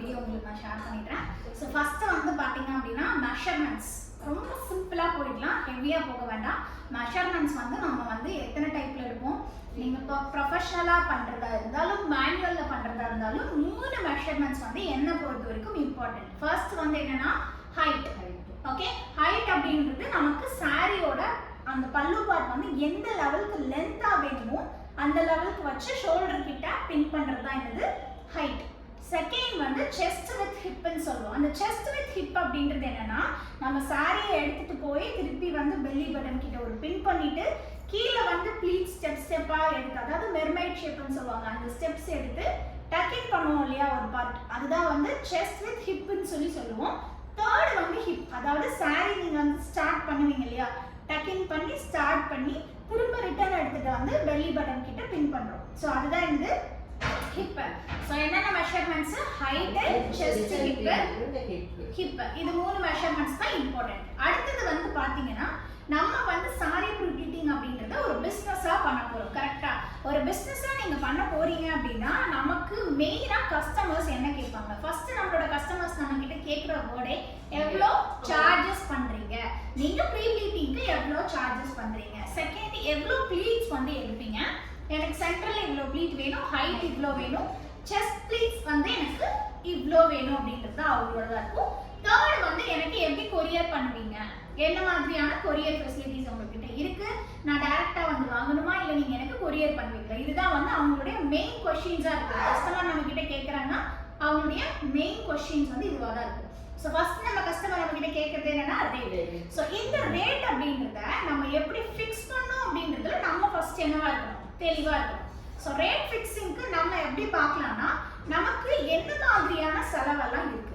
Video உங்களுக்கு நான் share பண்ணிடுறேன். ஸோ ஃபஸ்ட்டு வந்து பார்த்தீங்க அப்படின்னா மெஷர்மெண்ட்ஸ் ரொம்ப சிம்பிளாக போயிடலாம், ஹெவியாக போக வேண்டாம். மெஷர்மெண்ட்ஸ் வந்து நம்ம வந்து எத்தனை டைப்பில் எடுப்போம், நீங்கள் இப்போ ப்ரொஃபஷ்னலாக பண்ணுறதா இருந்தாலும் மேனுவலில் பண்ணுறதா இருந்தாலும் 3 மெஷர்மெண்ட்ஸ் வந்து என்ன பொறுத்த வரைக்கும் இம்பார்ட்டன்ட். ஃபர்ஸ்ட் வந்து என்னன்னா ஹைட். ஓகே, ஹைட் அப்படின்றது நமக்கு சாரியோட அந்த பல்லு பார்ட் வந்து எந்த லெவலுக்கு லென்த்தாக வேணுமோ அந்த லெவலுக்கு வச்சு ஷோல்டர் கிட்ட பின் பண்ணுறது தான் என்னது ஹைட். செகண்ட் வந்து செஸ்ட் வித் ஹிப்னு சொல்லுவோம். அந்த செஸ்ட் வித் ஹிப் அப்படின்றது என்னன்னா நம்ம சாரியை எடுத்துட்டு போய் திருப்பி வந்து பெல்லி பட்டன் கிட்ட ஒரு பின் பண்ணிட்டு கீழே வந்து ப்ளீட் ஸ்டெப்பாக எடுத்து, அதாவது மெர்மைட் ஷேப்னு சொல்லுவாங்க, அந்த ஸ்டெப்ஸ் எடுத்து டக்கின் பண்ணுவோம் இல்லையா ஒரு பார்ட், அதுதான் வந்து செஸ்ட் வித் ஹிப்னு சொல்லுவோம். தேர்ட் வந்து ஹிப், அதாவது சாரி நீங்கள் வந்து ஸ்டார்ட் பண்ணுவீங்க இல்லையா, டக்கின் பண்ணி ஸ்டார்ட் பண்ணி திரும்ப ரிட்டர்ன் எடுத்துட்டு வந்து பெல்லி பட்டன் கிட்ட பின் பண்ணுறோம். ஸோ அதுதான் வந்து ஹிப். ஸோ என்னென்ன மெஷர்மெண்ட்ஸ், ஹைட், செஸ்ட், ஹிப், இது 3 மெஷர்மெண்ட்ஸ் தான் இம்பார்ட்டன்ட். அடுத்தது வந்து பார்த்தீங்கன்னா நம்ம வந்து சாரி ப்ரிண்டிங் அப்படின்றத ஒரு பிஸ்னஸாக பண்ண போகிறோம். கரெக்டாக ஒரு பிஸ்னஸாக நீங்கள் பண்ண போகிறீங்க அப்படின்னா நமக்கு மெயினாக கஸ்டமர்ஸ் என்ன கேட்பாங்க, ஃபஸ்ட்டு நம்மளோட கஸ்டமர்ஸ் நம்ம கிட்ட கேட்குற வேர்டே எவ்வளோ சார்ஜஸ் பண்ணுறீங்க, நீங்கள் ப்ரீ ப்ளீட்டிங்க்கு எவ்வளோ சார்ஜஸ் பண்ணுறீங்க, செகண்ட் எவ்வளோ ப்ளீட்ஸ் வந்து எடுப்பீங்க, எனக்கு சென்ட்ரல் இவ்வளோ ப்ளீட் வேணும், ஹைட் இவ்வளோ வேணும், செஸ்ட் ப்ளீட்ஸ் வந்து எனக்கு இவ்வளோ வேணும் அப்படின்றது தான் அவங்களோட இருக்கும். தேர்ட் வந்து எனக்கு எப்படி கொரியர் பண்ணுவீங்க, என்ன மாதிரியான கொரியர் ஃபெசிலிட்டிஸ் உங்ககிட்ட இருக்கு, நான் டைரக்டா வந்து வாங்கணுமா இல்லை நீங்க எனக்கு கொரியர் பண்ணுவீங்களா, இதுதான் வந்து அவங்களுடைய மெயின் கொஸ்டின்ஸா இருக்கு. கஸ்டமர் நம்ம கிட்ட கேட்கறாங்கன்னா அவங்களுடைய மெயின் கொஸ்டின்ஸ் வந்து இதுவாக தான் இருக்கும். ஸோ ஃபர்ஸ்ட் நம்ம கஸ்டமர் நம்ம கிட்ட கேட்கறது என்னன்னா ரேட். ஸோ இந்த ரேட் அப்படின்றத நம்ம எப்படி ஃபிக்ஸ் பண்ணோம் அப்படின்றதுல நம்ம ஃபர்ஸ்ட் என்னவா இருக்கணும், தெளிவா இருக்கணும். ஸோ ரேட் ஃபிக்ஸிங்க்கு நம்ம எப்படி பார்க்கலாம்னா நமக்கு என்ன மாதிரியான செலவெல்லாம் இருக்கு,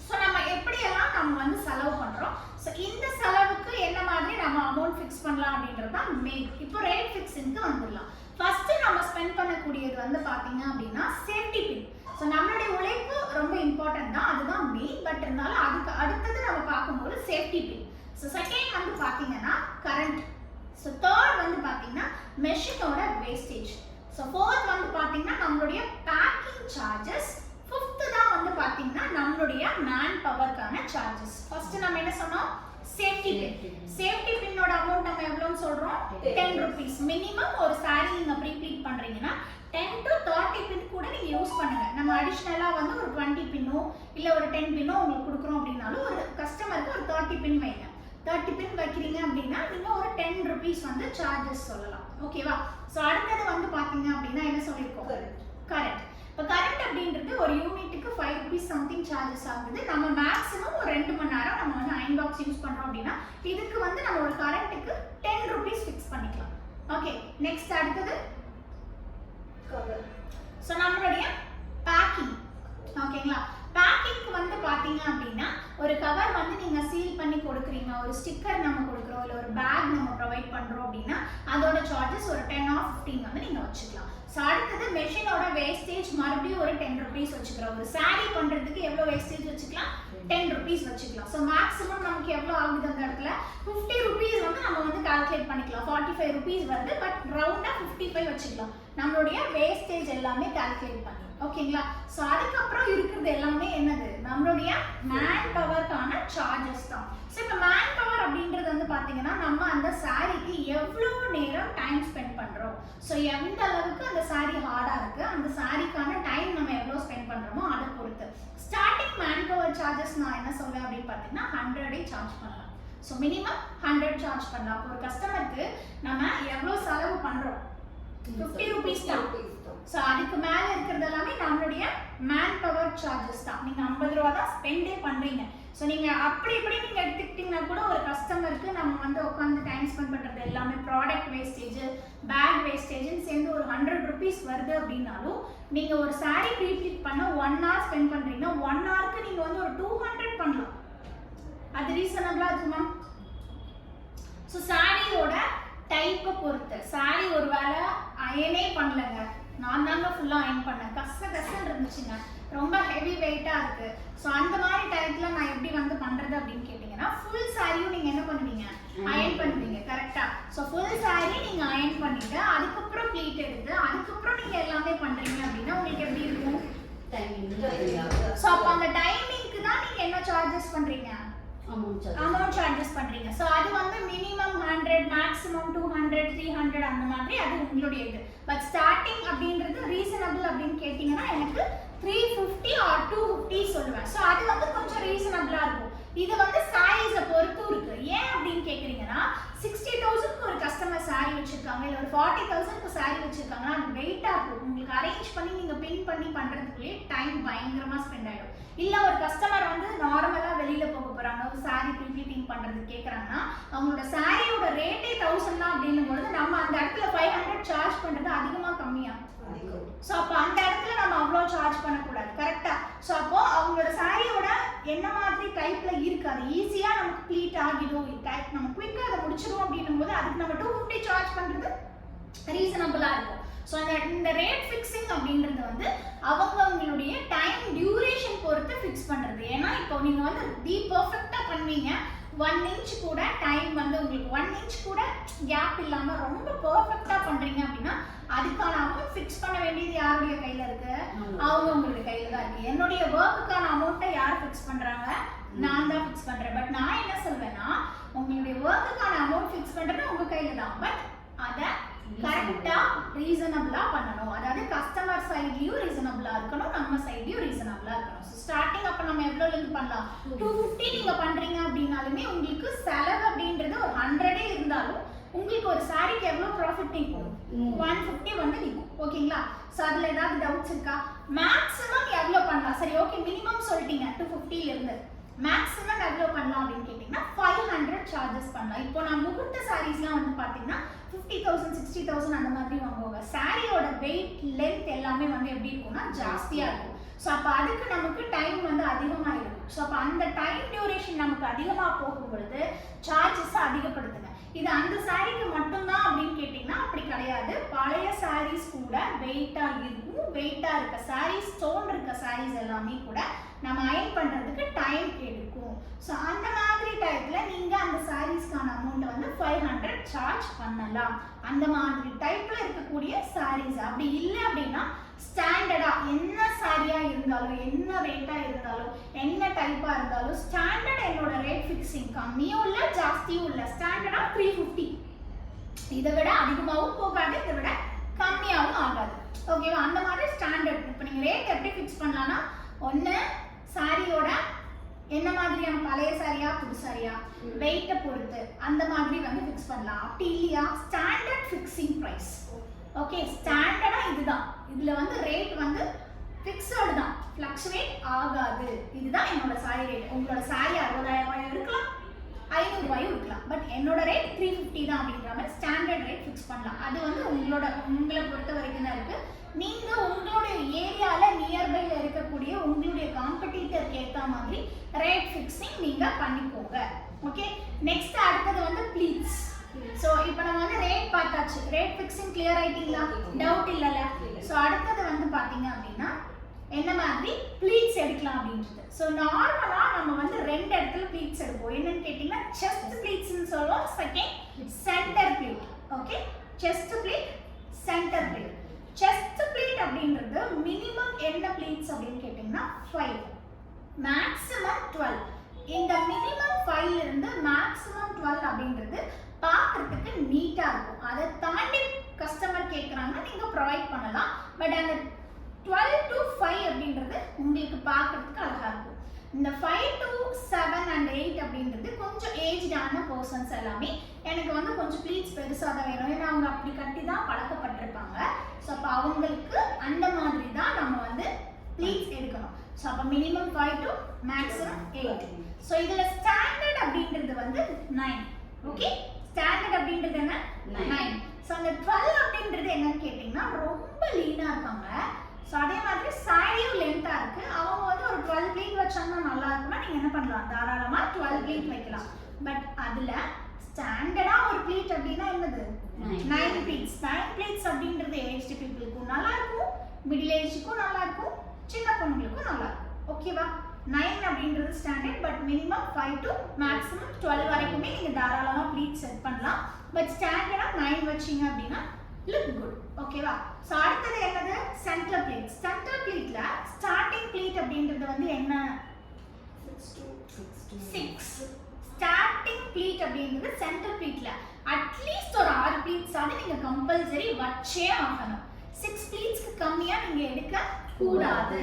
ஸோ நம்ம எப்படியெல்லாம் நம்ம வந்து செலவு பண்ணுறோம், ஸோ இந்த செலவுக்கு என்ன மாதிரி நம்ம அமௌண்ட் ஃபிக்ஸ் பண்ணலாம் அப்படின்றது தான் மெயின். இப்போ ரேட் ஃபிக்ஸிங்க்கு வந்துடலாம். ஃபர்ஸ்ட் நம்ம ஸ்பெண்ட் பண்ணக்கூடியது வந்து பார்த்தீங்க அப்படின்னா சேஃப்டி பின். ஸோ நம்மளுடைய உழைப்பு ரொம்ப இம்பார்ட்டன்ட் தான், அதுதான் மெயின். பட் இருந்தாலும் அதுக்கு அடுத்தது நம்ம பார்க்கும்போது சேஃப்டி பின். ஸோ செகண்ட் வந்து பார்த்தீங்கன்னா கரண்ட். ஸோ தேர்ட் வந்து பார்த்தீங்கன்னா மெஷினோட வேஸ்டேஜ். ஸோ ஃபோர்த் வந்து பார்த்தீங்கன்னா நம்மளுடைய பேக்கிங் சார்ஜஸ். ஃபிஃப்த் தான் வந்து பார்த்தீங்கன்னா நம்மளுடைய மேன் பவர்க்கான சார்ஜஸ். ஃபர்ஸ்ட் நம்ம என்ன சொன்னோம், சேஃப்டி பின். சேஃப்டி பின்னோட அமௌண்ட் நம்ம எவ்வளோன்னு சொல்றோம், 10 rupees. மினிமம் ஒரு சாரி நீங்க ப்ரீ ப்ளீட் பண்றீங்கன்னா 10 to 30 பின் கூட நீங்க யூஸ் பண்ணுங்க. நம்ம அடிஷனலா வந்து ஒரு 20 பின்னோ இல்ல ஒரு 10 பின்னோ உங்களுக்கு கொடுக்குறோம் அப்படின்னாலும் ஒரு கஸ்டமருக்கு ஒரு 30 பின் வைங்க. 30 பின் வைக்கிறீங்க அப்படின்னா நீங்க ஒரு 10 rupees வந்து சார்ஜஸ் சொல்லலாம். ஓகேவா? ஸோ அடுத்தது வந்து பாத்தீங்க அப்படின்னா என்ன சொல்லியிருக்கோம், கரண்ட். இப்போ கரண்ட் அப்படின்றது ஒரு யூனிட்டுக்கு 5 rupees சம்திங் சார்ஜஸ் ஆகுது. நம்ம மேக்ஸிமம் ஒரு 2 மணி நேரம் நம்ம வந்து அயன் பாக்ஸ் யூஸ் பண்றோம் அப்படின்னா இதுக்கு வந்து நம்ம ஒரு கரண்ட்டுக்கு 10 rupees ஃபிக்ஸ் பண்ணிக்கலாம். ஓகே, நெக்ஸ்ட் அடுத்தது கவர். ஸோ நம்மளுடைய பேக்கிங். ஓகேங்களா, பேக்கிங்க்கு வந்து பார்த்தீங்க அப்படின்னா ஒரு கவர் வந்து நீங்கள் சீல் பண்ணி கொடுக்குறீங்க, ஒரு ஸ்டிக்கர் நம்ம கொடுக்குறோம் இல்லை ஒரு பேக் நம்ம ப்ரொவைட் பண்ணுறோம் அப்படின்னா அதோட சார்ஜஸ் ஒரு 10 or 15 வந்து நீங்கள் வச்சுக்கலாம். ஸோ அடுத்தது மெஷினோட வேஸ்டேஜ் மறுபடியும் ஒரு 10 rupees வச்சுக்கிறோம். ஒரு சாரி பண்ணுறதுக்கு எவ்வளோ வேஸ்டேஜ் வச்சுக்கலாம், 10 rupees வச்சுக்கலாம். ஸோ மேக்ஸிமம் நமக்கு எவ்வளோ ஆகுது அந்த இடத்துல 50 rupees வந்து நம்ம வந்து கால்குலேட் பண்ணிக்கலாம். 45 rupees வருது, பட் ரவுண்டாக 55 வச்சுக்கலாம் நம்மளுடைய வேஸ்டேஜ் எல்லாமே கால்குலேட் பண்ணி. ஓகேங்களா, ஸோ அதுக்கப்புறம் இருக்கிறது எல்லாமே என்னது, நம்மளுடைய மேன் பவர்க்கான சார்ஜஸ் தான். ஸோ இப்போ மேன் பவர் அப்படின்றது வந்து பார்த்தீங்கன்னா நம்ம அந்த சாரிக்கு எவ்வளோ நேரம் டைம் ஸ்பெண்ட் பண்ணுறோம், ஸோ எந்த அளவுக்கு அந்த சாரி ஹார்டாக இருக்குது அந்த சாரிக்கான டைம் நம்ம எவ்வளோ ஸ்பெண்ட் பண்ணுறோமோ அதை பொறுத்து. ஸ்டார்டிங் மேன் பவர் சார்ஜஸ் நான் என்ன சொல்வேன் அப்படின்னு பார்த்தீங்கன்னா 100 சார்ஜ் பண்ணலாம். ஸோ மினிமம் 100 சார்ஜ் பண்ணலாம். அப்போ ஒரு கஸ்டமருக்கு நம்ம எவ்வளோ செலவு பண்ணுறோம், 50 rupees தான். ஸோ அதுக்கு மேலே இருக்கிறது எல்லாமே நம்மளுடைய மேன் பவர் சார்ஜஸ் தான். நீங்கள் 50 ரூபா தான் ஸ்பெண்டே பண்ணுறீங்க. ஸோ நீங்கள் அப்படி இப்படி நீங்கள் எடுத்துக்கிட்டிங்கன்னா கூட ஒரு கஸ்டமருக்கு நம்ம வந்து உட்காந்து டைம் ஸ்பெண்ட் பண்ணுறது எல்லாமே ப்ராடக்ட் வேஸ்டேஜ் பேக் வேஸ்டேஜ்னு சேர்ந்து ஒரு 100 rupees வருது அப்படின்னாலும் நீங்கள் ஒரு சாரி ப்ரீ ப்ளீட் பண்ண 1 hour ஸ்பெண்ட் பண்ணுறீங்கன்னா 1 hourக்கு நீங்கள் வந்து ஒரு 200 பண்ணலாம். அது ரீசனபிளாக இருக்குமா? ஸோ சாரியோட டைப்பை பொறுத்து. சாரி ஒரு வேளை அயனே பண்ணலங்க, நான் தாங்க ஃபுல்லாக அயன் பண்ணேன், கஷ்டம் இருந்துச்சுங்க, ரொம்ப ஹெவி வெயிட்டாக இருக்குது. ஸோ அந்த மாதிரி டயத்தில் நான் எப்படி வந்து பண்ணுறது அப்படின்னு கேட்டிங்கன்னா ஃபுல் சாரியும் நீங்கள் என்ன பண்ணுவீங்க, அயன் பண்ணுவீங்க. கரெக்டாக. ஸோ ஃபுல் சாரி நீங்கள் அயன் பண்ணிவிட்டு அதுக்கப்புறம் ப்ளீட் எடுத்து அதுக்கப்புறம் நீங்கள் எல்லாமே பண்ணுறீங்க அப்படின்னா உங்களுக்கு எப்படி இருக்கும், சார்ஜஸ் பண்றீங்க? அமௌண்ட் சார்ஜஸ் பண்றீங்க. ஸோ அது வந்து மினிமம் 100, மேக்ஸிமம் 200, 300 அந்த மாதிரி அது உங்களுடைய இது. பட் ஸ்டார்டிங் அப்படின்றது ரீசனபிள் அப்படின்னு கேட்டிங்கன்னா எனக்கு 350 ஆர் 250 சொல்லுவேன். ஸோ அது வந்து கொஞ்சம் ரீசனபிளா இருக்கும். இது வந்து சாரீஸை பொறுத்து இருக்கு. ஏன் அப்படின்னு கேட்குறீங்கன்னா 60,000க்கு ஒரு கஸ்டமர் சாரீ வச்சிருக்காங்க, இல்லை ஒரு 40,000க்கு சாரீ வச்சிருக்காங்கன்னா அது வெயிட்டாக இருக்கும். உங்களுக்கு அரேஞ்ச் பண்ணி நீங்கள் பின் பண்ணி பண்ணுறதுக்குள்ளேயே டைம் பயங்கரமாக ஸ்பெண்ட் ஆகிடும். இல்லை ஒரு கஸ்டமர் வந்து நார்மலாக வெளியில் போக போகிறாங்க, ஒரு சாரீ ப்ரீப்ளீட்டிங் பண்ணுறதுக்கு கேட்குறாங்கன்னா அவங்களோட சாரியோட ரேட்டே 1000 தான் அப்படின்னும் பொழுது நம்ம அந்த இடத்துல 500 சார்ஜ் பண்ணுறது அதிகமாக கம்மியாக. ஸோ அப்போ அந்த இடத்துல நம்ம அவ்வளோ சார்ஜ் பண்ணக்கூடாது. கரெக்டாக? ஸோ அப்போ அவங்களோட சாரியோட என்ன மாதிரி டைப்பில் இருக்காது, ஈஸியாக நமக்கு ப்ளீட் ஆகிடும், டைப் நம்ம குயிக்காக அதை முடிச்சிடும் அப்படின்னும் போது அதுக்கு நம்ம 250 சார்ஜ் பண்ணுறது ரீசனபிளாக இருக்கும். ஸோ இந்த ரேட் ஃபிக்ஸிங் அப்படின்றது வந்து அவங்களுடைய டைம் டியூரேஷன் பொறுத்து ஃபிக்ஸ் பண்ணுறது. ஏன்னா இப்போ நீங்கள் வந்து பர்ஃபெக்டாக பண்ணுவீங்க, 1 inch கூட டைம் வந்து உங்களுக்கு 1 inch கூட கேப் இல்லாமல் ரொம்ப பர்ஃபெக்டாக பண்ணுறீங்க அப்படின்னா அதுக்கான அமௌண்ட் ஃபிக்ஸ் பண்ண வேண்டியது யாருடைய கையில் இருக்கு? அவங்களுடைய கையில் தான் இருக்குது. என்னுடைய ஒர்க்குக்கான அமௌண்ட்டை யார் ஃபிக்ஸ் பண்ணுறாங்க? நான் தான் ஃபிக்ஸ் பண்ணுறேன். பட் நான் என்ன சொல்வேன்னா உங்களுடைய ஒர்க்குக்கான அமௌண்ட் ஃபிக்ஸ் பண்ணுறது உங்கள் கையில் தான். பட் அதை கரெக்டாக ரீசனபிளாக பண்ணணும். அதாவது கஸ்டமர் சைட்லையும் ரீசனபிளாக இருக்கணும், நம்ம சைட்லையும் ரீசனபிளாக இருக்கணும். ஸோ ஸ்டார்டிங் அப்போ நம்ம எவ்வளோலேருந்து பண்ணலாம்? 250 நீங்கள் பண்ணுறீங்க அப்படின்னாலுமே உங்களுக்கு செலவு அப்படின்றது ஒரு 100 இருந்தாலும் உங்களுக்கு ஒரு சாரிக்கு எவ்வளோ ப்ராஃபிட் நிற்கும்? 150 வந்து நிற்கும். ஓகேங்களா? ஸோ அதில் ஏதாவது டவுட்ஸ் இருக்கா? மேக்ஸிமம் எவ்வளோ பண்ணலாம்? சரி, ஓகே, மினிமம் சொல்லிட்டீங்க 250லேருந்து. மேக்ஸிமம் எவ்வளோ பண்ணலாம் அப்படின்னு கேட்டிங்கன்னா 500 சார்ஜஸ் பண்ணலாம். இப்போ நான் முகூர்த்த சாரீஸ்லாம் வந்து பார்த்தீங்கன்னா 50,000, 60,000 அந்த மாதிரி வாங்குவாங்க. சாரியோட வெயிட், லென்த் எல்லாமே வந்து எப்படி இருக்கும்னா ஜாஸ்தியாக இருக்கும். ஸோ அப்போ அதுக்கு நமக்கு டைம் வந்து அதிகமாக இருக்கும். ஸோ அப்போ அந்த டைம் டியூரேஷன் நமக்கு அதிகமாக போகும் பொழுது சார்ஜஸ் அதிகப்படுத்துங்க. இது அந்த சாரீக்கு மட்டும்தான் அப்படின்னு கேட்டிங்கன்னா அப்படி கிடையாது. பழைய சாரீஸ் கூட வெயிட்டாக இருக்கும். வெயிட்டாக இருக்க சாரீஸ், ஸ்டோன் இருக்க சாரீஸ் எல்லாமே கூட நம்ம அயன் பண்ணுறதுக்கு டைம் எடுக்கும். ஸோ அந்த மாதிரி டைப்பில் நீங்கள் அந்த சாரீஸ்க்கான அமௌண்ட்டை வந்து 500 சார்ஜ் பண்ணலாம். அந்த மாதிரி டைப்பில் இருக்கக்கூடிய சாரீஸ். அப்படி இல்லை அப்படின்னா ஸ்டாண்டர்டாக என்ன சாரியாக இருந்தாலும், என்ன ரேட்டாக இருந்தாலும், என்ன டைப்பாக இருந்தாலும் ஸ்டாண்டர்ட் என்னோட ரேட் ஃபிக்ஸிங் கம்மியும் இல்லை ஜாஸ்தியும் இல்லை. ஸ்டாண்டர்டாக 350. இதை விட அதிகமாகவும் போகாது, இதை விட கம்மியாகவும் ஆகாது. ஓகேவா? அந்த மாதிரி ஸ்டாண்டர்ட். இப்போ நீங்கள் ரேட் எப்படி ஃபிக்ஸ் பண்ணலான்னா ஒன்று சாரியோட என்ன மாதிரியான பழைய சாரியா புது சாரியா வெயிட்டை பொறுத்து அந்த மாதிரி வந்து ஃபிக்ஸ் பண்ணலாம். அப்படி இல்லையா ஸ்டாண்டர்ட் ஃபிக்ஸிங் ப்ரைஸ். ஓகே, ஸ்டாண்டர்டாக இதுதான். இதில் வந்து ரேட் வந்து ஃபிக்ஸடு தான், ஃப்ளக்சுவேட் ஆகாது. இதுதான் என்னோட சாரி ரேட். உங்களோட சாரி 60,000 இருக்கலாம், 500 ரூபாயும் இருக்கலாம். பட் என்னோட ரேட் 350 தான் அப்படிங்கிற மாதிரி ஸ்டாண்டர்ட் ரேட் ஃபிக்ஸ் பண்ணலாம். அது வந்து உங்களை பொறுத்த வரைக்கும் தான் இருக்குது. நீங்கள் உங்களுடைய ஏரியாவில் நியர்பையில் இருக்கக்கூடிய உங்களுடைய காம்படிட்டருக்கு ஏற்ற மாதிரி ரேட் ஃபிக்ஸிங் நீங்கள் பண்ணிக்கோங்க. ஓகே, நெக்ஸ்ட் அடுத்தது வந்து ப்ளீட்ஸ். ஸோ இப்போ நம்ம வந்து ரேட் பார்த்தாச்சு, ரேட் ஃபிக்ஸிங் கிளியர் ஆகிட்டீங்களா? டவுட் இல்லைல்ல? ஸோ அடுத்தது வந்து பார்த்தீங்க அப்படின்னா என்ன மாதிரி ப்ளீட்ஸ் எடுக்கலாம் அப்படின்றது. ஸோ நார்மலாக நம்ம வந்து 2 இடத்துல ப்ளீட்ஸ் எடுப்போம். என்னன்னு கேட்டிங்கன்னா செஸ்ட் ப்ளீட்ஸ்ன்னு சொல்லுவோம், second centre pleat. Okay, chest pleat, centre pleat. Chest pleat அப்படின்றது மினிமம் என்ன ப்ளீட்ஸ் அப்படின்னு கேட்டிங்கன்னா 5, மேக்ஸிமம் 12. இந்த மினிமம் 5 இருந்து மேக்ஸிமம் 12 அப்படின்றது பார்க்கறதுக்கு நீட்டாக இருக்கும். அதை தாண்டி கஸ்டமர் கேட்குறாங்கன்னா நீங்கள் ப்ரொவைட் பண்ணலாம். பட் அந்த 12 to 5 அப்படின்றது உங்களுக்கு பார்க்கறதுக்கு அழகாக இருக்கும். இந்த 5 to 7 and 8 அப்படின்றது கொஞ்சம் ஏஜ்டான பர்சன்ஸ் எல்லாமே எனக்கு வந்து கொஞ்சம் ப்ளீட்ஸ் பெருசாக தான் வேணும், ஏன்னா அவங்க அப்படி கட்டி தான் பழக்கப்பட்டிருப்பாங்க. ஸோ அப்போ அவங்களுக்கு அந்த மாதிரி தான் நம்ம வந்து ப்ளீட்ஸ் எடுக்கணும். ஸோ அப்போ மினிமம் 5 to மேக்ஸிமம் 8. ஸோ இதில் ஸ்டாண்டர்ட் அப்படின்றது வந்து 9. ஓகே, ஸ்டாண்டர்ட் அப்படின்றது என்ன? 9. ஸோ அந்த 12 அப்படின்றது என்னன்னு கேட்டிங்கன்னா ரொம்ப லீனாக இருக்காங்க. ஸோ அதே மாதிரி சாரியும் லென்த்தாக இருக்குது. அவங்க வந்து ஒரு 12 ப்ளீட் வச்சாங்கன்னா நல்லா இருக்குன்னா நீங்கள் என்ன பண்ணலாம், தாராளமாக 12 ப்ளீட் வைக்கலாம். பட் அதில் ஸ்டாண்டர்டாக ஒரு ப்ளீட் அப்படின்னா என்னது? 9 ப்ளீட்ஸ். 9 ப்ளீட்ஸ் அப்படின்றது ஏஜ்டு பீப்புளுக்கும் நல்லா இருக்கும், மிடில் ஏஜுக்கும் நல்லா இருக்கும், சின்ன பொண்ணுங்களுக்கும் நல்லா இருக்கும். ஓகேவா? 9 அப்படின்றது standard. But minimum 5 to maximum 12 வரைக்குமே நீங்கள் தாராளமாக ப்ளீட் செட் பண்ணலாம். பட் ஸ்டாண்டர்டாக 9 வச்சிங்க அப்படின்னா லுக் குட். ஓகேவா? ஸோ அடுத்தது என்னது? Centre pleat. சென்டர் ப்ளீட்டில் ஸ்டார்டிங் ப்ளீட் அப்படின்றது வந்து என்ன? 6 ஸ்டார்டிங் ப்ளீட் அப்படிங்கிறது சென்டர் ப்ளீட்ல அட்லீஸ்ட் ஒரு 6 ப்ளீட்ஸ் ஆவது நீங்க கம்பல்சரி வச்சே ஆகணும். 6 ப்ளீட்ஸ்க்கு கம்மியா நீங்க எடுக்க கூடாது.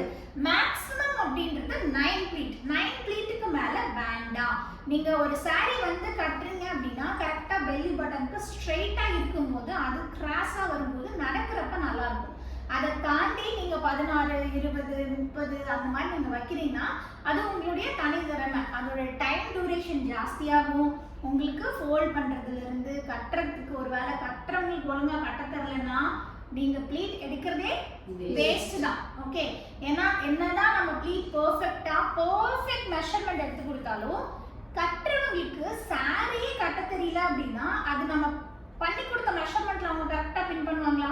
மேக்ஸிமம் அப்படின்றது 9 ப்ளீட். 9 ப்ளீட்டுக்கு மேல வேண்டாம். நீங்க ஒரு saree வந்து கட்டுறீங்க அப்படின்னா கரெக்டா பெல்லி பட்டனுக்கு ஸ்ட்ரெயிட்டா இருக்கும்போது அது கிராஸா வரும்போது நடக்கிறப்ப நல்லா இருக்கும். அதை தாண்டி நீங்க 16, 20, 30 அந்த மாதிரி நீங்க வைக்கிறீங்கன்னா அது உங்களுடைய தனி திறமை. அதோட டைம் டியூரேஷன் ஜாஸ்தியாகும். உங்களுக்கு ஃபோல்ட் பண்றதுல இருந்து கட்டுறதுக்கு, ஒரு வேளை கட்டுறவங்களுக்கு ஒழுங்கா கட்ட தெரியலன்னா நீங்க ப்ளீட் எடுக்கிறதே வேஸ்ட் தான். ஓகே, ஏன்னா என்னதான் நம்ம ப்ளீட் பெர்ஃபெக்ட் மெஷர்மெண்ட் எடுத்து கொடுத்தாலும் கட்டுறவங்களுக்கு சாரியே கட்ட தெரியல அப்படின்னா அது நம்ம பண்ணி கொடுத்த மெஷர்மெண்ட்ல அவங்க கரெக்டா பின் பண்ணுவாங்களா?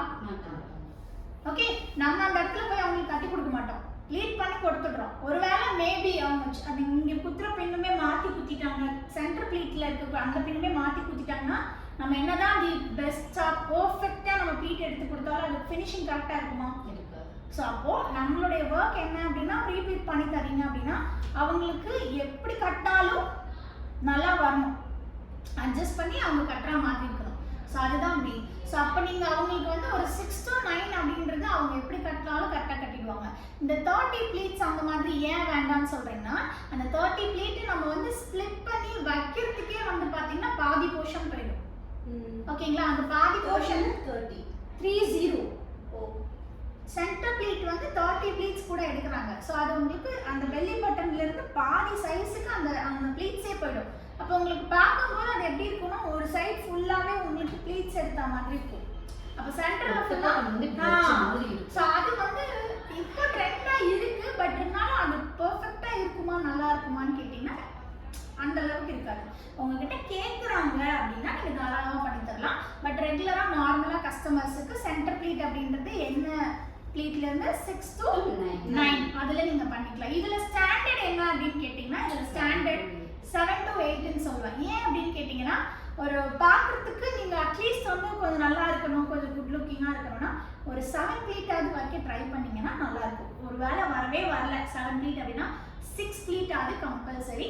ஓகே, நம்ம அந்த இடத்துல போய் அவங்களுக்கு கட்டி கொடுக்க மாட்டோம், ப்ளீட் பண்ணி கொடுத்துடுறோம். ஒருவேளை மேபி அவங்க அது இங்கே குத்துற பின்னுமே மாற்றி குத்திட்டாங்க, சென்டர் ப்ளீட்ல இருக்க அந்த பின்னுமே மாற்றி குத்திட்டாங்கன்னா நம்ம என்னதான் தி பெஸ்டா பெர்ஃபெக்ட்டா நம்ம ப்ளீட் எடுத்து கொடுத்தாலும் அது ஃபினிஷிங் கரெக்டா இருக்குமா? இருக்காது. ஸோ அப்போ நம்மளுடைய ஒர்க் என்ன அப்படின்னா ப்ளீட் பண்ணி தரீங்க அப்படின்னா அவங்களுக்கு எப்படி கட்டினாலும் நல்லா வரணும், அட்ஜஸ்ட் பண்ணி அவங்க கட்டுற மாதிரி இருக்கணும். ஸோ அதுதான் மெயின். ஸோ அப்போ நீங்கள் அவங்களுக்கு வந்து ஒரு 6 to 9 அப்படின்றது அவங்க எப்படி கட்டினாலும் கரெக்டாக கட்டிடுவாங்க. இந்த 30 ப்ளீட்ஸ் அந்த மாதிரி ஏன் வேண்டாம்னு சொல்கிறீங்கன்னா அந்த 30 ப்ளீட்டு நம்ம வந்து ஸ்ப்ளிட் பண்ணி வைக்கிறதுக்கே வந்து பார்த்தீங்கன்னா பாதி போர்ஷன் போயிடும். ஓகேங்களா, அந்த பாதி போர்ஷன் 30 சென்டர் ப்ளீட் வந்து 30 ப்ளீட்ஸ் கூட எடுக்கிறாங்க. ஸோ அது உங்களுக்கு அந்த பெல்லி பட்டன்ல இருந்து பாதி சைஸுக்கு அந்த அந்த ப்ளீட்ஸே போயிடும். அப்போ உங்களுக்கு பார்க்கும்போது அது எப்படி இருக்கும்னா ஒரு சைடு ஃபுல்லாவே உங்களுக்கு ப்ளீட்ஸ் எடுத்த மாதிரி இருக்கும். அப்போ சென்டர்ல ஃபுல்லா வந்து ஸோ அது வந்து இப்போ ட்ரெண்டா இருக்கு. பட் இருந்தாலும் அது பெர்ஃபெக்ட்டா இருக்குமா, நல்லா இருக்குமான்னு கேட்டீங்கன்னா அந்த அளவுக்கு இருக்காது. உங்ககிட்ட கேட்குறாங்க அப்படின்னா நீங்க தாராளமா பண்ணி தரலாம். பட் ரெகுலரா நார்மலா கஸ்டமர்ஸுக்கு சென்டர் ப்ளீட் அப்படின்றது என்ன ப்ளீட்ல இருந்து 6 to 9 அதுல நீங்க பண்ணிக்கலாம். இதுல ஸ்டாண்டர்ட் என்ன அப்படின்னு கேட்டீங்கன்னா இதுல ஸ்டாண்டர்ட் 7 to 8ன்னு சொல்லுவேன். ஏன் அப்படின்னு கேட்டீங்கன்னா ஒரு பார்க்கறதுக்கு நீங்க அட்லீஸ்ட் வந்து கொஞ்சம் நல்லா இருக்கணும், கொஞ்சம் குட் லுக்கிங்கா இருக்கணும்னா ஒரு 7 ப்ளீட்டாவது வைக்க ட்ரை பண்ணீங்கன்னா நல்லா இருக்கும். ஒரு வேளை வரவே வரல 7 ப்ளீட் அப்படின்னா 6 ப்ளீட்டாவது கம்பல்சரி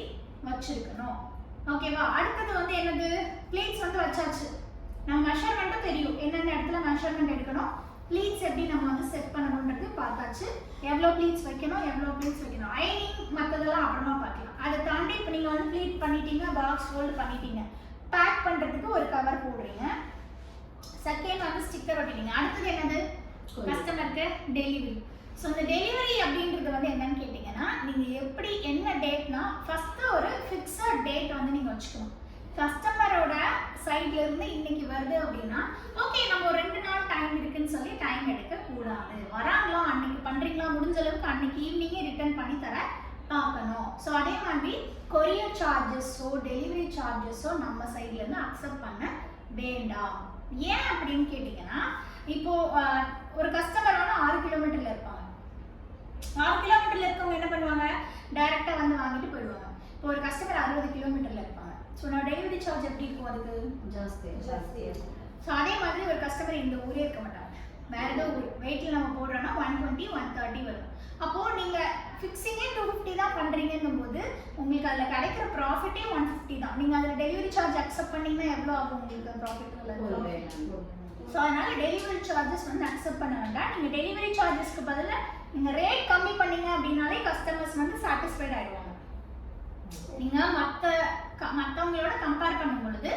வச்சிருக்கணும். ஓகேவா, அடுத்தது வந்து என்னது, ப்ளீட்ஸ் வந்து வச்சாச்சு. நம்ம மெஷர்மெண்ட்டும் தெரியும், என்னென்ன இடத்துல மெஷர்மெண்ட் எடுக்கணும், ப்ளீட்ஸ் எப்படி நம்ம வந்து செட் பண்ணணும்ன்றது பார்த்தாச்சு. எவ்வளோ ப்ளீட்ஸ் வைக்கணும், ஐனிங் மற்றதெல்லாம் அப்புறமா பார்க்கலாம். அதை தாண்டி இப்போ நீங்கள் வந்து ப்ளீட் பண்ணிட்டீங்க, பாக்ஸ் ஃபோல்டு பண்ணிட்டீங்க, பேக் பண்ணுறதுக்கு ஒரு கவர் போடுறீங்க, செகண்ட் வந்து ஸ்டிக்கர் ஒட்டிட்டீங்க. அடுத்தது என்னது, கஸ்டமருக்கு டெலிவரி. ஸோ இந்த டெலிவரி அப்படின்றது வந்து என்னன்னு கேட்டிங்கன்னா நீங்கள் எப்படி என்ன டேட்னா ஃபஸ்ட்டு ஒரு ஃபிக்ஸட் டேட் வந்து நீங்கள் வச்சுக்கணும். கஸ்டமரோட சைட்ல இருந்து இன்னைக்கு வருது அப்படின்னா ஓகே நம்ம ஒரு 2 நாள் டைம் இருக்குன்னு சொல்லி டைம் எடுக்க கூடாது. வராங்களோ அன்னைக்கு பண்றீங்களா, முடிஞ்ச அளவுக்கு அன்னைக்கு ஈவினிங்கே ரிட்டர்ன் பண்ணி தர பார்க்கணும். ஸோ அதே மாதிரி கொரியர் சார்ஜஸோ டெலிவரி சார்ஜஸோ நம்ம சைட்ல இருந்து அக்செப்ட் பண்ண வேண்டாம். ஏன் அப்படின்னு கேட்டிங்கன்னா இப்போ ஒரு கஸ்டமர் வந்து 6 கிலோமீட்டர்ல இருப்பாங்க. 6 கிலோமீட்டர்ல இருக்கவங்க என்ன பண்ணுவாங்க, டைரக்டா வந்து வாங்கிட்டு போயிடுவாங்க. இப்போ ஒரு கஸ்டமர் 60 கிலோமீட்டர்ல இருப்பாங்க. ஸோ நான் டெலிவரி சார்ஜ் எப்படி இருக்கும், அதுக்கு ஜாஸ்தி இருக்கும். ஸோ அதே மாதிரி ஒரு கஸ்டமர் இந்த ஊரே இருக்க மாட்டாங்க, வேற ஏதோ ஊர் வெயிட்டில் நம்ம போடுறோன்னா 120, 130 வரும். அப்போது நீங்கள் ஃபிக்ஸிங்கே 250 தான் பண்ணுறீங்கன்னும் போது உங்களுக்கு அதில் கிடைக்கிற ப்ராஃபிட்டே 150 தான். நீங்கள் அதில் டெலிவரி சார்ஜ் அக்செப்ட் பண்ணிங்கன்னா எவ்வளோ ஆகும் உங்களுக்கு ப்ராஃபிட்? ஸோ அதனால் டெலிவரி சார்ஜஸ் வந்து அக்செப்ட் பண்ண வேண்டாம். நீங்கள் டெலிவரி சார்ஜஸ்க்கு பதிலாக நீங்கள் ரேட் கம்மி பண்ணீங்க அப்படின்னாலே கஸ்டமர்ஸ் வந்து சாட்டிஸ்ஃபைட் ஆகிடுவாங்க. நீங்கள் மற்றவங்களோட கம்பேர் பண்ணும் பொழுது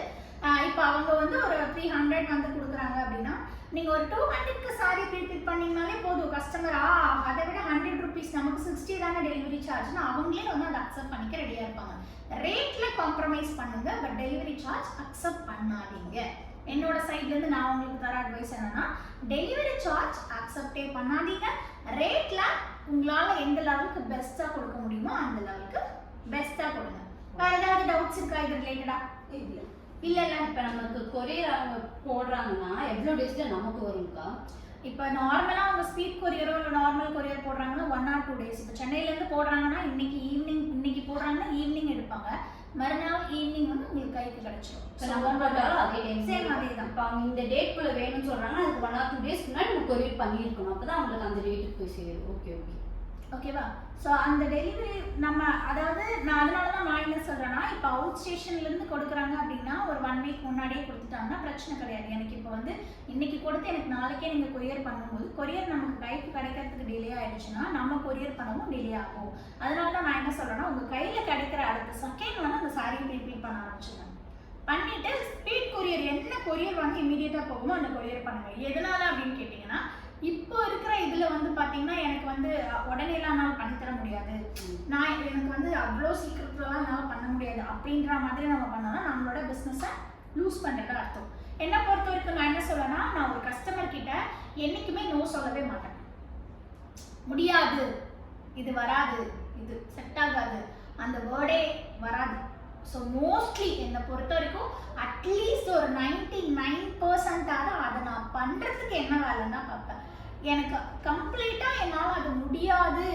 இப்போ அவங்க வந்து ஒரு 300 வந்து கொடுக்குறாங்க அப்படின்னா நீங்கள் ஒரு 200க்கு சாரி ப்ரீபிட் பண்ணிங்கனாலே போதும். கஸ்டமர் அதை விட 100 rupees நமக்கு 60 தானே டெலிவரி சார்ஜ்னா அவங்களே வந்து அதை அக்செப்ட் பண்ணிக்க ரெடியாக இருப்பாங்க. ரேட்டில் காம்ப்ரமைஸ் பண்ணுங்க, பட் டெலிவரி சார்ஜ் அக்செப்ட் பண்ணாதீங்க. என்னோட சைட்லேருந்து நான் உங்களுக்கு தர அட்வைஸ் என்னன்னா டெலிவரி சார்ஜ் அக்செப்டே பண்ணாதீங்க. ரேட்டில் உங்களால் எந்த லெவலுக்கு பெஸ்ட்டாக கொடுக்க முடியுமோ அந்த லெவலுக்கு பெஸ்ட்டாக கொடுங்க. வேறு ஏதாவது டவுட்ஸ் இருக்கா இது ரிலேட்டடா? இல்லை இப்போ நமக்கு கொரியர் அவங்க போடுறாங்கன்னா எவ்வளோ டேஸில் நமக்கு வரும்க்கா? இப்போ நார்மலாக அவங்க ஸ்பீட் கொரியரோ இல்லை நார்மல் கொரியர் போடுறாங்கன்னா 1 or 2 days. இப்போ சென்னையிலேருந்து போடுறாங்கன்னா இன்னைக்கு போடுறாங்கன்னா ஈவினிங் எடுப்பாங்க, மறுநாள் ஈவினிங் வந்து உங்களுக்கு கைக்கு கிடைச்சிடும். இப்போ நம்ம போட்டாலும் அதே டைம் சேம் அதே தான். இப்போ அவங்க இந்த டேட்குள்ளே வேணும்னு சொல்கிறாங்கன்னா அதுக்கு 1 or 2 days முன்னாடி நம்ம கொரியர் பண்ணியிருக்கணும், அப்போ தான் அவங்களுக்கு அந்த டேட்டுக்கு போய் சேரும். ஓகே. ஓகேவா? ஸோ அந்த டெலிவரி நம்ம அதாவது நான் அதனால தான் நான் என்ன சொல்கிறேன்னா, இப்போ அவுட் ஸ்டேஷன்லேருந்து கொடுக்குறாங்க அப்படின்னா ஒரு 1 வீக் முன்னாடியே கொடுத்துட்டாங்கன்னா பிரச்சனை கிடையாது. எனக்கு இப்போ வந்து இன்னைக்கு கொடுத்து எனக்கு நாளைக்கே நீங்கள் கொரியர் பண்ணும்போது கொரியர் நமக்கு கைக்கு கிடைக்கிறதுக்கு டிலே ஆகிடுச்சுன்னா நம்ம கொரியர் பண்ணவும் டிலே ஆகும். அதனால தான் நான் என்ன சொல்கிறேன்னா, உங்கள் கையில் கிடைக்கிற அடுத்த செகண்ட் வந்து அந்த சாரியை ப்ரீபீட் பண்ண ஆரம்பிச்சுங்க. பண்ணிவிட்டு ஸ்பீட் கொரியர் என்ன கொரியர் வந்து இமீடியட்டாக போகுமோ அந்த கொரியர் பண்ணுங்கள். எதனால அப்படின்னு கேட்டிங்கன்னா, இப்போ இருக்கிற இதில் வந்து பார்த்தீங்கன்னா எனக்கு வந்து உடனேலாம் என்னால் பண்ணித்தர முடியாது, நான் எனக்கு வந்து அவ்வளோ சீக்கிரத்துலலாம் என்னால் பண்ண முடியாது அப்படின்ற மாதிரி நம்ம பண்ணோம்னா நம்மளோட பிஸ்னஸை லூஸ் பண்ணுறது அர்த்தம். என்னை பொறுத்த வரைக்கும் நான் என்ன சொல்லேன்னா, நான் ஒரு கஸ்டமர் கிட்ட என்றைக்குமே நோ சொல்லவே மாட்டேன். முடியாது, இது வராது, இது செட் ஆகாது, அந்த வேர்டே வராது. ஸோ மோஸ்ட்லி என்னை பொறுத்த வரைக்கும் அட்லீஸ்ட் ஒரு 99% அதை நான் பண்ணுறதுக்கு என்ன வேலைன்னு தான் பார்ப்பேன். எனக்கு கம்ப்ளீட்டாக என்னால் அது முடியாது,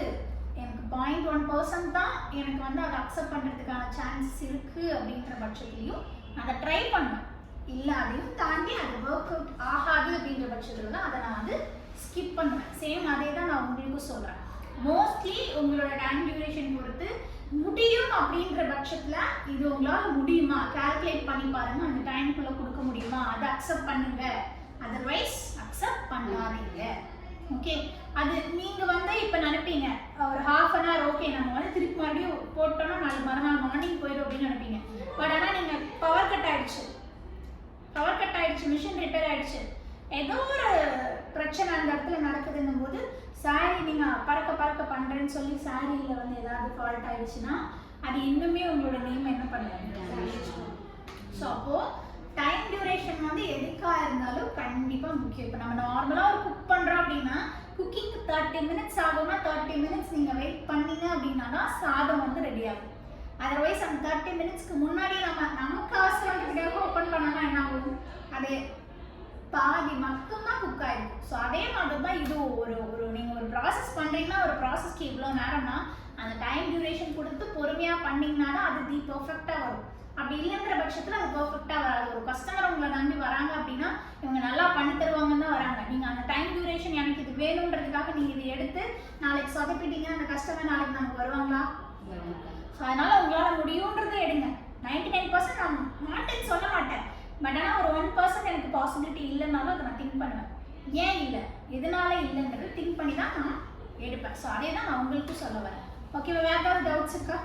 எனக்கு 0.1% தான் எனக்கு வந்து அதை அக்செப்ட் பண்ணுறதுக்கான சான்ஸ் இருக்குது அப்படின்ற பட்சத்துலையும் அதை ட்ரை பண்ணுவேன். இல்லை அதையும் தாண்டி அது ஒர்க் அவுட் ஆகாது அப்படின்ற பட்சத்தில் தான் அதை நான் வந்து ஸ்கிப் பண்ணுவேன். சேம் அதே தான் நான் உங்களுக்கும் சொல்கிறேன். மோஸ்ட்லி உங்களோட டைம் டியூரேஷன் பொறுத்து முடியும் அப்படின்ற பட்சத்தில் இது உங்களால் முடியுமா கால்குலேட் பண்ணி பாருங்கள், அந்த டைமுக்குள்ளே கொடுக்க முடியுமா, அதை அக்செப்ட் பண்ணுங்க, அதர்வைஸ் அக்செப்ட் பண்ணாதீங்க. ஓகே, அது நீங்கள் வந்து இப்போ நினைப்பீங்க ஒரு ½ an hour ஓகே நம்ம வந்து திருப்பி மறுபடியும் போட்டோன்னா நாளைக்கு மறுநாள் மார்னிங் போயிடும் அப்படின்னு நினைப்பீங்க. பட் ஆனால் நீங்கள் பவர் கட் ஆகிடுச்சு, மிஷின் ரிப்பேர் ஆகிடுச்சு, ஏதோ ஒரு பிரச்சனை அந்த இடத்துல நடக்குதுன்னும் போது சாரீ நீங்கள் பறக்க பண்ணுறேன்னு சொல்லி சாரியில் வந்து ஏதாவது ஃபால்ட் ஆகிடுச்சுன்னா அது இன்னுமே உங்களோட நேம் என்ன பண்ணுவாங்க. ஸோ அப்போது டைம் டியூரேஷன் வந்து எதுக்காக இருந்தாலும் கண்டிப்பாக முக்கியம். இப்போ நம்ம நார்மலாக ஒரு குக் பண்ணுறோம் அப்படின்னா குக்கிங்க்கு 30 minutes ஆகும்னா 30 minutes நீங்கள் வெயிட் பண்ணீங்க அப்படின்னா தான் சாதம் வந்து ரெடி ஆகும். அதர்வைஸ் அந்த 30 minutesக்கு முன்னாடி நமக்கு அவசரத்துக்காக ஓப்பன் பண்ணோம்னா என்ன ஆகும், அதே பாதி மட்டும்தான் குக் ஆகிடும். ஸோ அதே மாதிரி தான் இது ஒரு நீங்கள் ஒரு ப்ராசஸ் பண்ணுறீங்கன்னா ஒரு ப்ராசஸ்க்கு இவ்வளோ நேரம்னா அந்த டைம் டியூரேஷன் கொடுத்து பொறுமையாக பண்ணிங்கன்னா தான் அது பர்ஃபெக்டாக வரும். அப்படி இல்லைன்ற பட்சத்தில் அது பர்ஃபெக்டாக வராது. ஒரு கஸ்டமர் உங்களை நம்பி வராங்க அப்படின்னா இவங்க நல்லா பண்ணி தருவாங்கன்னு தான் வராங்க. நீங்கள் அந்த டைம் டியூரேஷன் எனக்கு இது வேணுன்றதுக்காக நீங்கள் இதை எடுத்து நாளைக்கு சொதப்பிட்டீங்க, அந்த கஸ்டமர் நாளைக்கு நமக்கு வருவாங்களா? ஸோ அதனால் உங்களால் முடியுன்றதை எடுங்க. 99% நான் மாட்டேன்னு சொல்ல மாட்டேன், பட் ஆனால் ஒரு 1% எனக்கு பாசிபிலிட்டி இல்லைன்னாலும் அதை நான் திங்க் பண்ணுவேன். ஏன் இல்லை, எதனால இல்லைன்றது திங்க் பண்ணி தான் நான் எடுப்பேன். ஸோ அதே தான் நான் உங்களுக்கும் சொல்ல வரேன். ஓகேவா? வேறு ஏதாவது டவுட்ஸ் இருக்கா?